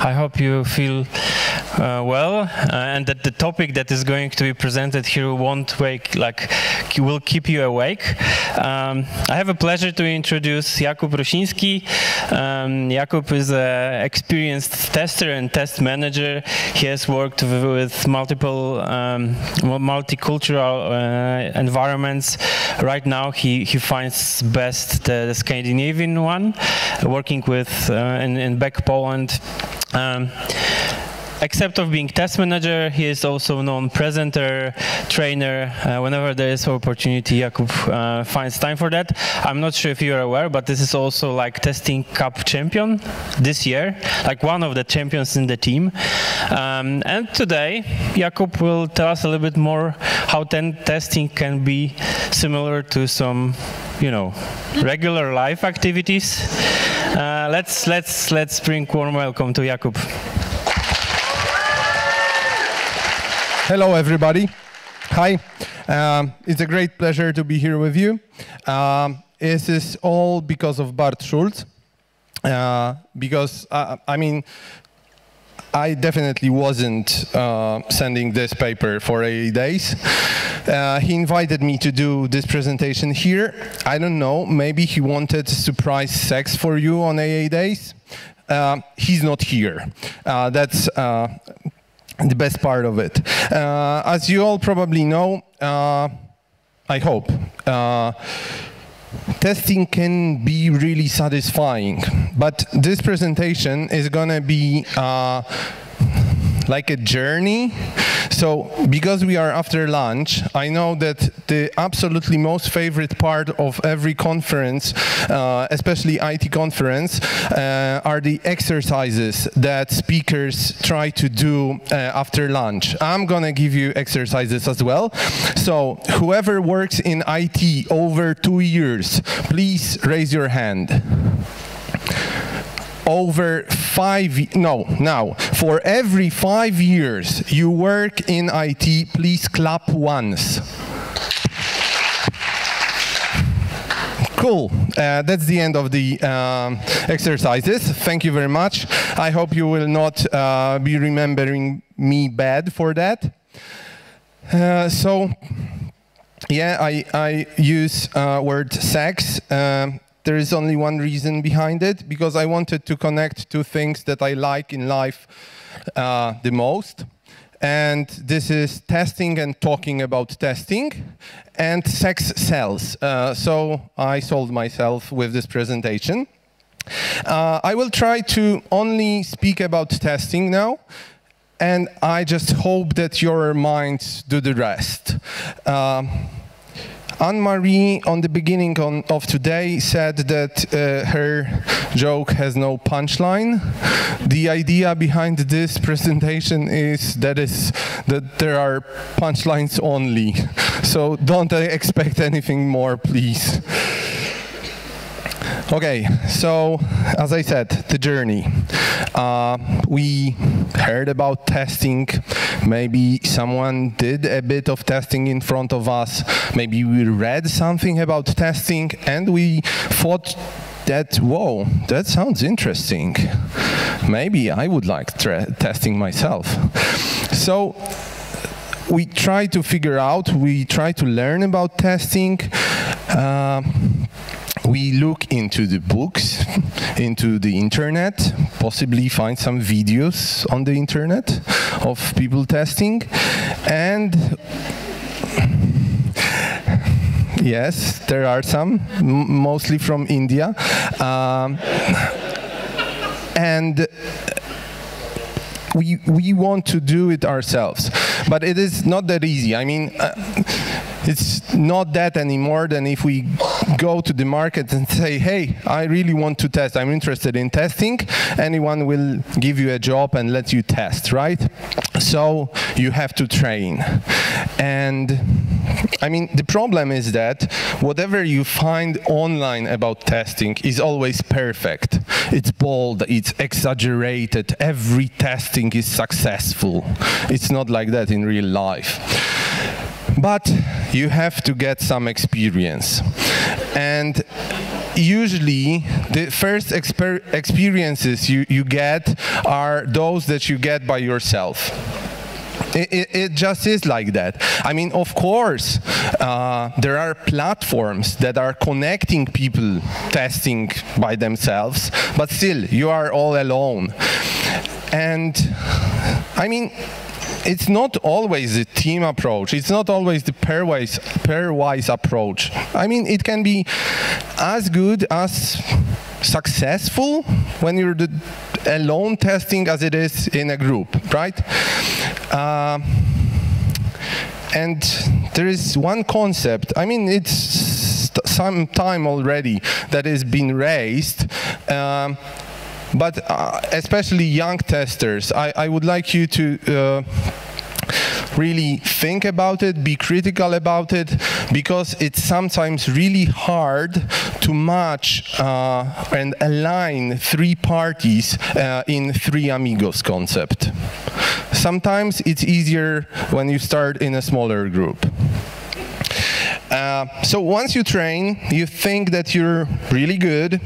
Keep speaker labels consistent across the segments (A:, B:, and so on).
A: I hope you feel well, and that the topic that is going to be presented here won't will keep you awake. I have a pleasure to introduce Jakub Rosiński. Jakub is an experienced tester and test manager. He has worked with multiple multicultural environments. Right now, he finds best the Scandinavian one, working with in back Poland. Except of being test manager, he is also known presenter, trainer. Whenever there is opportunity, Jakub finds time for that. I'm not sure if you are aware, but this is also like testing cup champion this year, like one of the champions in the team. And today, Jakub will tell us a little bit more how testing can be similar to some, regular life activities. Let's bring warm welcome to Jakub.
B: Hello, everybody. Hi. It's a great pleasure to be here with you. This is all because of Bart Schulz. Because, I definitely wasn't sending this paper for A&A Days. He invited me to do this presentation here. I don't know, maybe he wanted surprise sex for you on A&A Days. He's not here. That's the best part of it. As you all probably know, I hope, testing can be really satisfying, but this presentation is gonna be like a journey. So, because we are after lunch, I know that the absolutely most favorite part of every conference, especially IT conference, are the exercises that speakers try to do after lunch. I'm gonna give you exercises as well. So, whoever works in IT over 2 years, please raise your hand. For every 5 years you work in IT, please clap once. Cool. That's the end of the exercises. Thank you very much. I hope you will not be remembering me bad for that. I use word sex. There is only one reason behind it, because I wanted to connect two things that I like in life the most. And this is testing and talking about testing, and sex sells. So I sold myself with this presentation. I will try to only speak about testing now, and I just hope that your minds do the rest. Anne-Marie, on the beginning of today, said that her joke has no punchline. The idea behind this presentation is that there are punchlines only. So don't expect anything more, please. Okay, so as I said, the journey. We heard about testing. Maybe someone did a bit of testing in front of us. Maybe we read something about testing and we thought that, whoa, that sounds interesting. Maybe I would like testing myself. So we try to figure out, we try to learn about testing. We look into the books, into the internet, possibly find some videos on the internet of people testing. And yes, there are some, mostly from India. And we want to do it ourselves, but it is not that easy. I mean, it's not that anymore than if we go to the market and say, hey, I really want to test, I'm interested in testing. Anyone will give you a job and let you test, right? So you have to train. And I mean, the problem is that whatever you find online about testing is always perfect. It's bold, it's exaggerated, every testing is successful. It's not like that in real life. But you have to get some experience. And usually the first experiences you get are those that you get by yourself. It just is like that. I mean, of course, there are platforms that are connecting people testing by themselves, but still, you are all alone. And I mean, it's not always the team approach. It's not always the pairwise approach. I mean, it can be as good as successful when you're alone testing as it is in a group, right? And there is one concept. I mean, it's some time already that has been raised. But especially young testers, I would like you to really think about it, be critical about it, because it's sometimes really hard to match and align three parties in three amigos concept. Sometimes it's easier when you start in a smaller group. So once you train, you think that you're really good,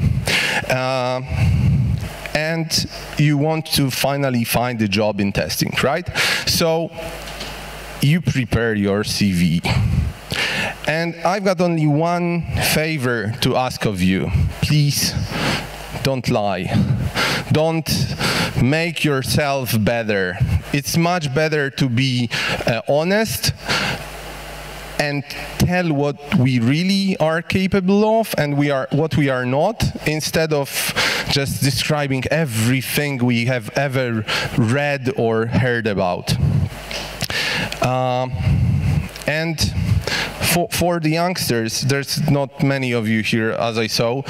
B: and you want to finally find a job in testing, right? So you prepare your CV. And I've got only one favor to ask of you. Please don't lie. Don't make yourself better. It's much better to be honest and tell what we really are capable of and what we are not, instead of just describing everything we have ever read or heard about. And for the youngsters, there's not many of you here, as I saw.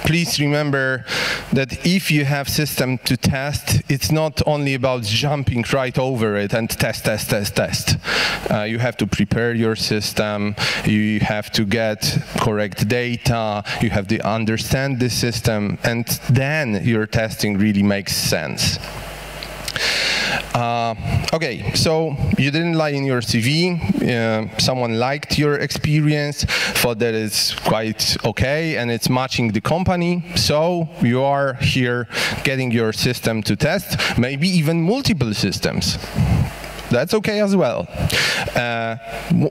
B: Please remember that if you have system to test, it's not only about jumping right over it and test. You have to prepare your system, you have to get correct data, you have to understand the system, and then your testing really makes sense. Okay, so you didn't lie in your CV, someone liked your experience, thought that it's quite okay and it's matching the company, so you are here getting your system to test, maybe even multiple systems. That's okay as well.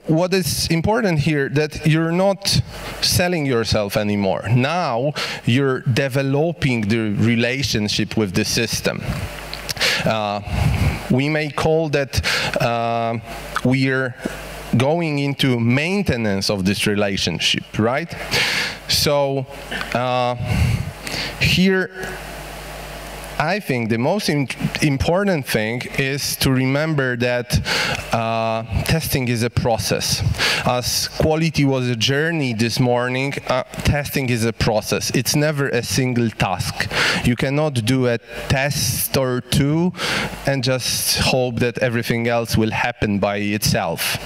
B: What is important here, that you're not selling yourself anymore. Now you're developing the relationship with the system. We may call that we're going into maintenance of this relationship, right? So here, I think the most important thing is to remember that testing is a process. As quality was a journey this morning, testing is a process. It's never a single task. You cannot do a test or two and just hope that everything else will happen by itself.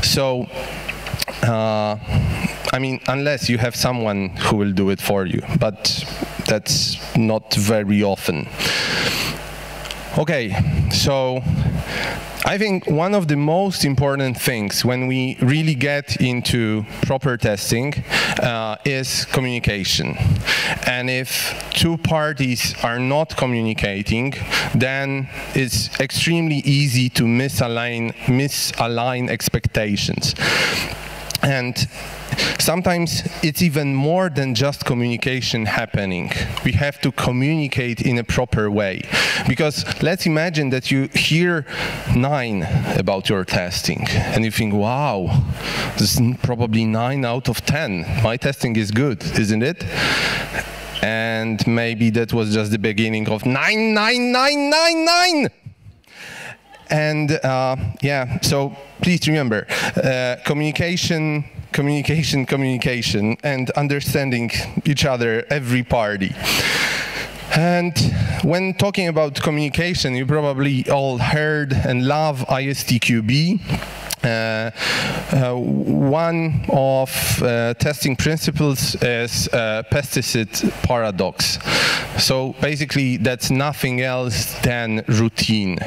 B: So, I mean, unless you have someone who will do it for you, but that's not very often. Okay, so I think one of the most important things when we really get into proper testing is communication. And if two parties are not communicating, then it's extremely easy to misalign expectations. And sometimes it's even more than just communication happening. We have to communicate in a proper way. Because let's imagine that you hear 9 about your testing and you think, wow, this is probably 9 out of 10. My testing is good, isn't it? And maybe that was just the beginning of 9. And yeah, so please remember, communication, and understanding each other, every party. And when talking about communication, you probably all heard and love ISTQB. One of testing principles is pesticide paradox. So basically, that's nothing else than routine.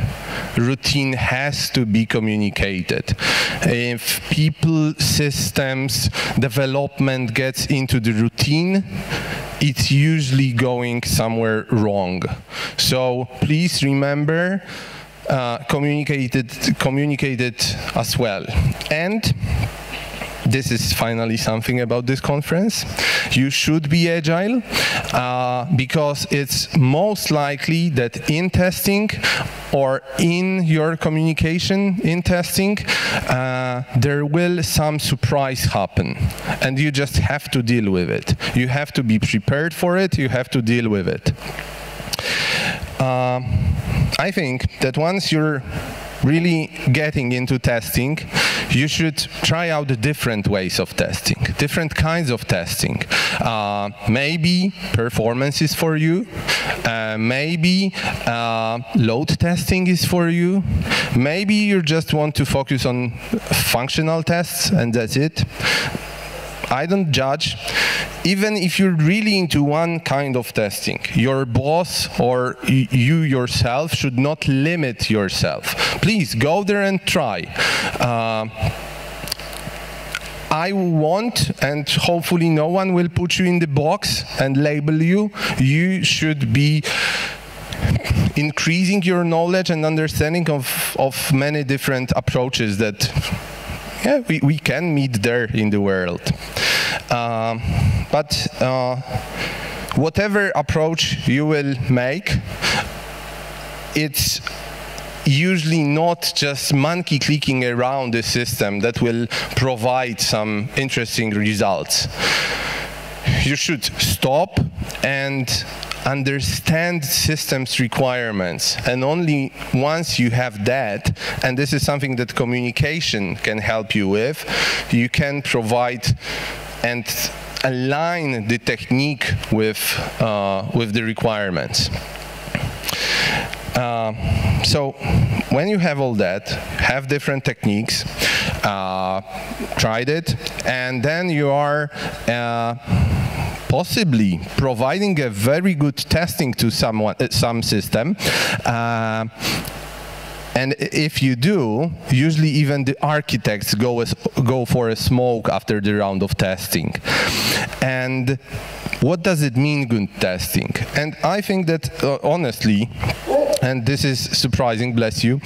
B: Routine has to be communicated. If people, systems, development gets into the routine, it's usually going somewhere wrong. So please remember, communicate it as well. And this is finally something about this conference. You should be agile because it's most likely that in testing or in your communication in testing, there will some surprise happen. And you just have to deal with it. You have to be prepared for it. You have to deal with it. I think that once you're really getting into testing, you should try out the different ways of testing, different kinds of testing. Maybe performance is for you. Maybe load testing is for you. Maybe you just want to focus on functional tests and that's it. I don't judge. Even if you're really into one kind of testing, your boss or you yourself should not limit yourself. Please go there and try. I want, and hopefully no one will put you in the box and label you. You should be increasing your knowledge and understanding of many different approaches that we can meet there in the world. But whatever approach you will make, it's usually not just monkey clicking around the system that will provide some interesting results. You should stop and understand systems requirements, and only once you have that, and this is something that communication can help you with, you can provide and align the technique with the requirements. So when you have all that, have different techniques, tried it, and then you are possibly providing a very good testing to some system. And if you do, usually even the architects go for a smoke after the round of testing. And what does it mean, good testing? And I think that, honestly, and this is surprising, bless you,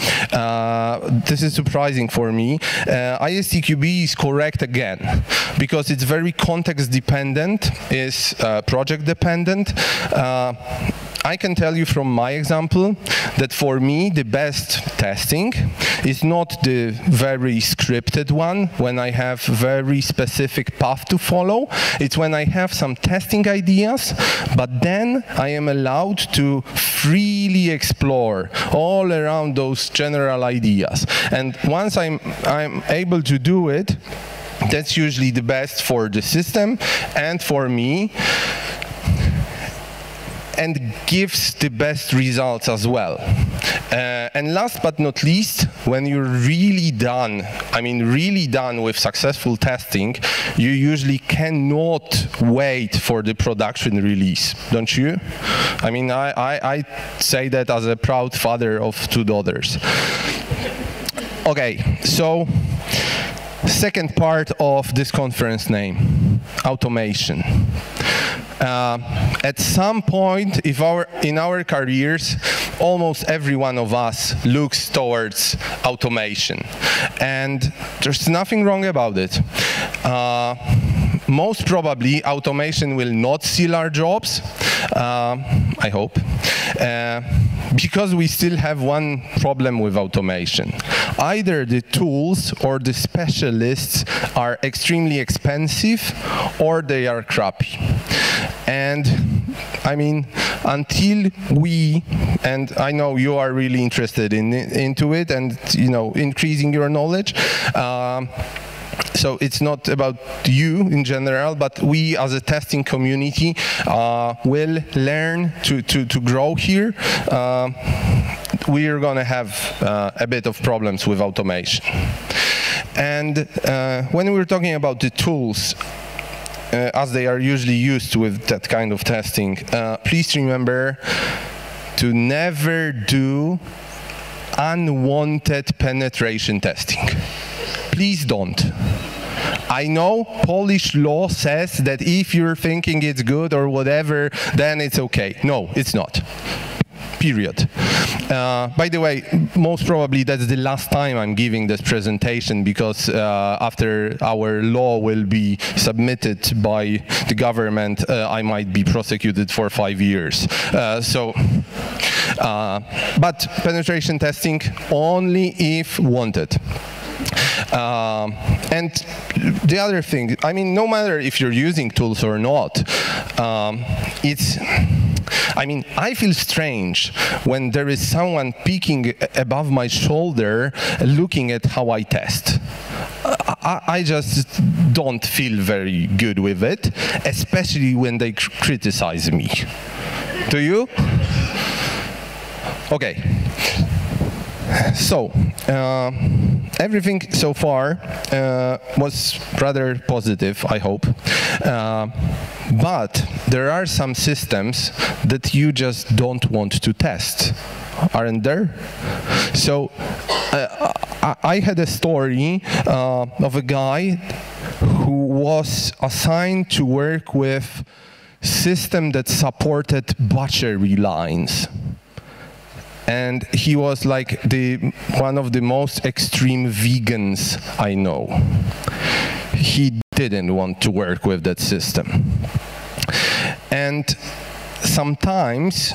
B: this is surprising for me, ISTQB is correct again, because it's very context dependent, is project dependent. I can tell you from my example that for me the best testing is not the very scripted one when I have very specific path to follow. It's when I have some testing ideas, but then I am allowed to freely explore all around those general ideas. And once I'm able to do it, that's usually the best for the system and for me, and gives the best results as well. And last but not least, when you're really done, I mean really done with successful testing, you usually cannot wait for the production release, don't you? I mean, I say that as a proud father of 2 daughters. Okay, so second part of this conference name, automation. At some point in our careers, almost every one of us looks towards automation. And there's nothing wrong about it. Most probably, automation will not steal our jobs, I hope, because we still have one problem with automation. Either the tools or the specialists are extremely expensive or they are crappy. And I mean, until we, and I know you are really interested into it and, you know, increasing your knowledge, so it's not about you in general, but we as a testing community will learn to grow here. We are going to have a bit of problems with automation. And when we're talking about the tools, as they are usually used with that kind of testing, please remember to never do unwanted penetration testing. Please don't. I know Polish law says that if you're thinking it's good or whatever, then it's okay. No, it's not. Period. By the way, most probably that's the last time I'm giving this presentation, because after our law will be submitted by the government, I might be prosecuted for 5 years. But penetration testing only if wanted. And the other thing, I mean, no matter if you're using tools or not, I feel strange when there is someone peeking above my shoulder looking at how I test. I just don't feel very good with it, especially when they criticize me. Do you? Okay. So, everything so far was rather positive, I hope. But there are some systems that you just don't want to test, aren't there? So, I had a story of a guy who was assigned to work with a system that supported butchery lines. And he was like one of the most extreme vegans I know. He didn't want to work with that system. And sometimes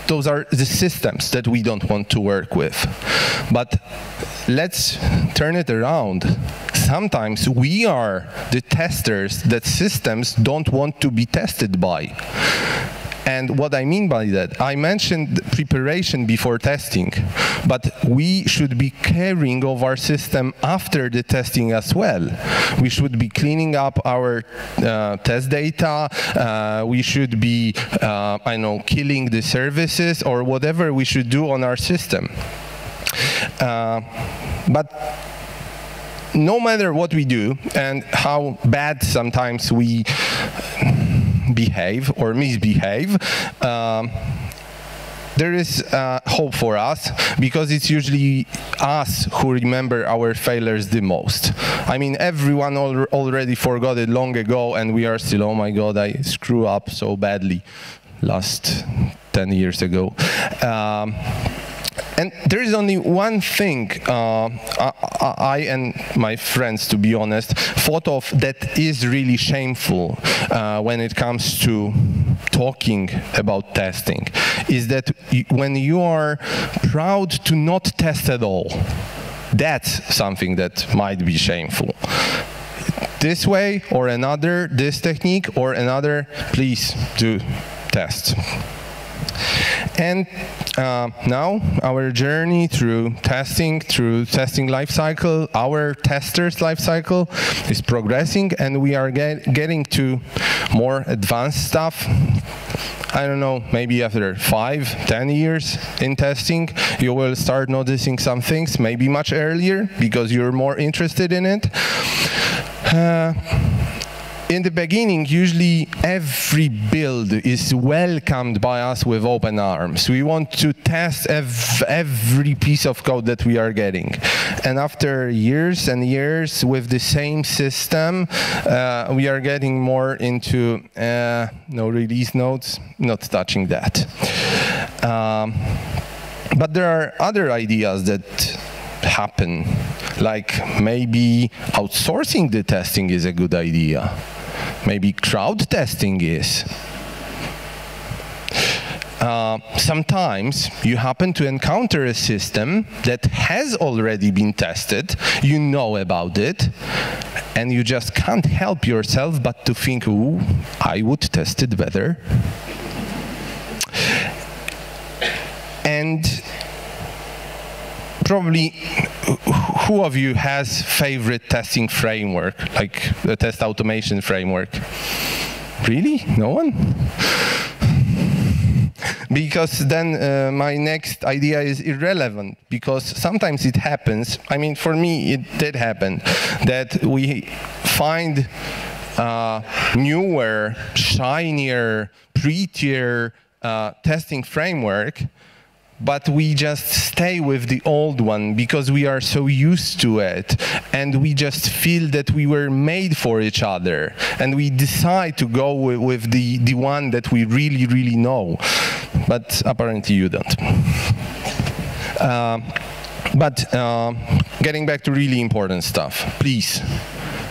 B: those are the systems that we don't want to work with. But let's turn it around. Sometimes we are the testers that systems don't want to be tested by. And what I mean by that, I mentioned preparation before testing, but we should be caring of our system after the testing as well. We should be cleaning up our test data. We should be, killing the services or whatever we should do on our system. But no matter what we do and how bad sometimes we behave or misbehave, there is hope for us, because it's usually us who remember our failures the most. I mean, everyone already forgot it long ago, and we are still, oh my God, I screw up so badly last 10 years ago. And there is only one thing I and my friends, to be honest, thought of that is really shameful when it comes to talking about testing, is that when you are proud to not test at all, that's something that might be shameful. This way or another, this technique or another, please do test. And now our journey through testing lifecycle, our testers lifecycle is progressing, and we are getting to more advanced stuff. I don't know, maybe after 5-10 years in testing, you will start noticing some things, maybe much earlier, because you're more interested in it. In the beginning, usually every build is welcomed by us with open arms. We want to test every piece of code that we are getting. And after years and years with the same system, we are getting more into no release notes, not touching that. But there are other ideas that happen, like maybe outsourcing the testing is a good idea. Maybe crowd testing is. Sometimes you happen to encounter a system that has already been tested, you know about it, and you just can't help yourself but to think, ooh, I would test it better. And probably, who of you has favorite testing framework, like the test automation framework? Really? No one? because then my next idea is irrelevant, because sometimes it happens, I mean, for me it did happen, that we find newer, shinier, prettier testing framework, but we just stay with the old one because we are so used to it, and we just feel that we were made for each other, and we decide to go with the one that we really, really know. But apparently you don't. But getting back to really important stuff, please.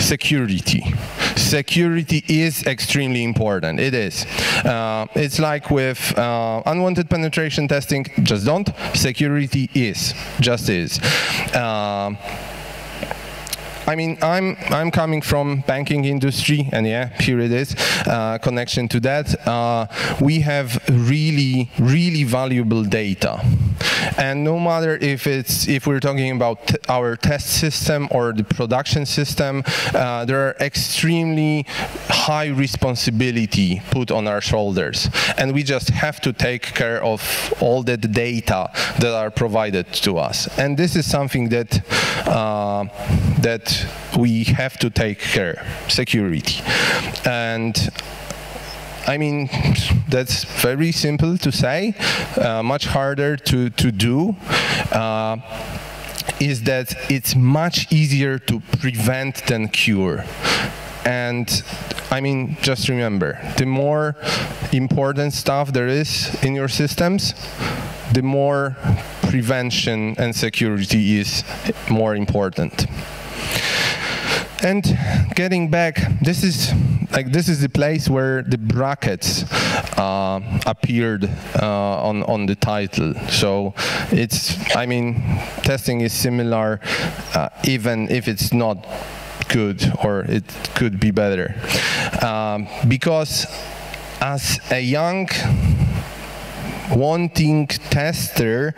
B: Security. Security is extremely important. It is. It's like with unwanted penetration testing, just don't. Security is, just is. I mean, I'm coming from banking industry, and yeah, here it is, connection to that. We have really, really valuable data. And no matter if we're talking about our test system or the production system, there are extremely high responsibility put on our shoulders. And we just have to take care of all that data that are provided to us. And this is something that that we have to take care, security. And I mean, that's very simple to say, much harder to do, is that it's much easier to prevent than cure. And I mean, just remember, the more important stuff there is in your systems, the more prevention and security is more important. And getting back, this is the place where the brackets appeared on the title. So it's, I mean, testing is similar, even if it's not good, or it could be better, because as a young wanting tester,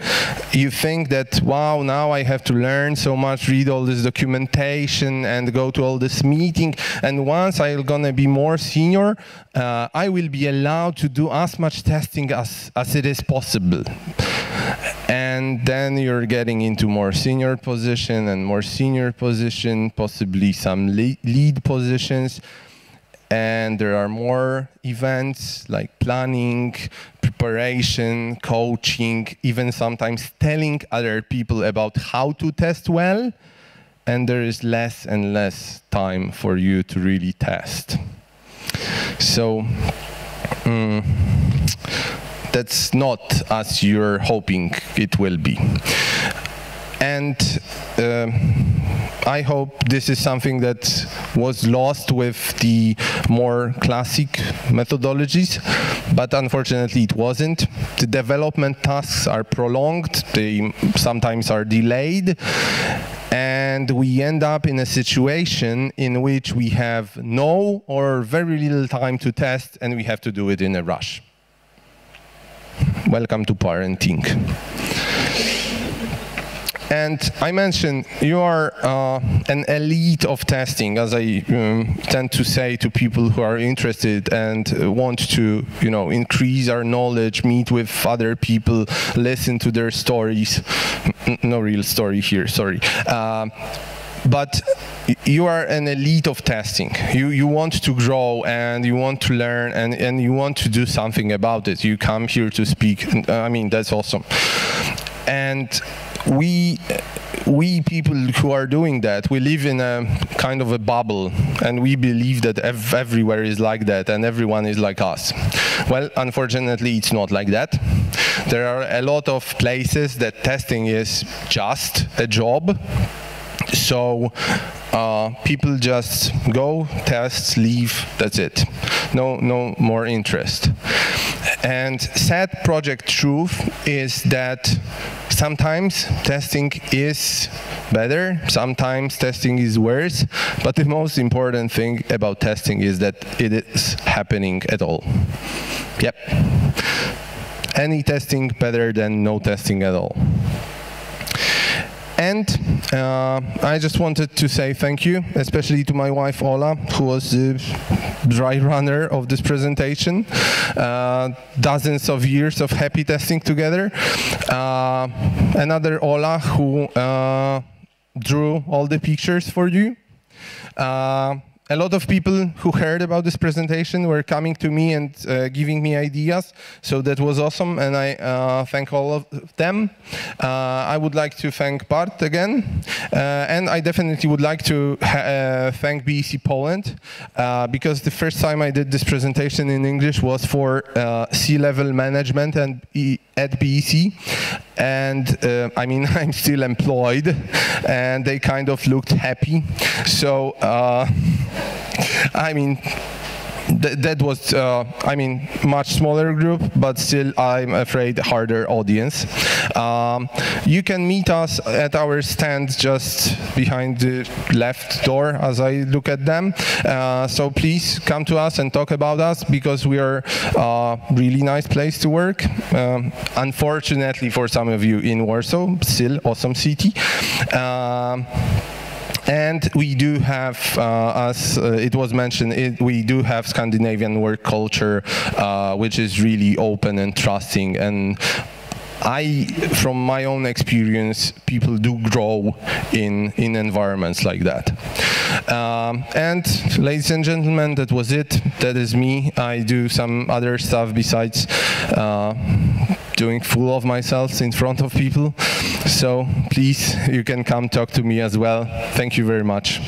B: you think that, wow, now I have to learn so much, read all this documentation and go to all this meeting, and once I'm gonna be more senior, I will be allowed to do as much testing as it is possible. And then you're getting into more senior position and more senior position, possibly some lead positions. And there are more events like planning, preparation, coaching, even sometimes telling other people about how to test well. And there is less and less time for you to really test. So that's not as you're hoping it will be. And I hope this is something that was lost with the more classic methodologies, but unfortunately it wasn't. The development tasks are prolonged, they sometimes are delayed, and we end up in a situation in which we have no or very little time to test, and we have to do it in a rush. Welcome to parenting. And I mentioned you are an elite of testing, as I tend to say to people who are interested and want to, increase our knowledge, meet with other people, listen to their stories. No real story here, sorry. But you are an elite of testing. You want to grow, and you want to learn, and you want to do something about it. You come here to speak. I mean, that's awesome. And we people who are doing that, we live in a kind of a bubble, and we believe that everywhere is like that and everyone is like us. Well, unfortunately, it's not like that. There are a lot of places that testing is just a job. So people just go, test, leave, that's it. No more interest. And sad project truth is that sometimes testing is better, sometimes testing is worse, but the most important thing about testing is that it is happening at all. Yep. Any testing better than no testing at all. And I just wanted to say thank you, especially to my wife Ola, who was the dry runner of this presentation. Dozens of years of happy testing together. Another Ola who drew all the pictures for you. A lot of people who heard about this presentation were coming to me and giving me ideas, so that was awesome, and I thank all of them. I would like to thank Bart again, and I definitely would like to thank BEC Poland, because the first time I did this presentation in English was for C-level management and at BEC, and I mean, I'm still employed, and they kind of looked happy, so I mean, that was, I mean, much smaller group, but still, I'm afraid, harder audience. You can meet us at our stand just behind the left door as I look at them. So please come to us and talk about us, because we are a really nice place to work. Unfortunately for some of you in Warsaw, still awesome city. And we do have, as it was mentioned, we do have Scandinavian work culture, which is really open and trusting. And from my own experience, people do grow in environments like that. And ladies and gentlemen, that was it. That is me. I do some other stuff besides doing fool of myself in front of people. So please, you can come talk to me as well. Thank you very much.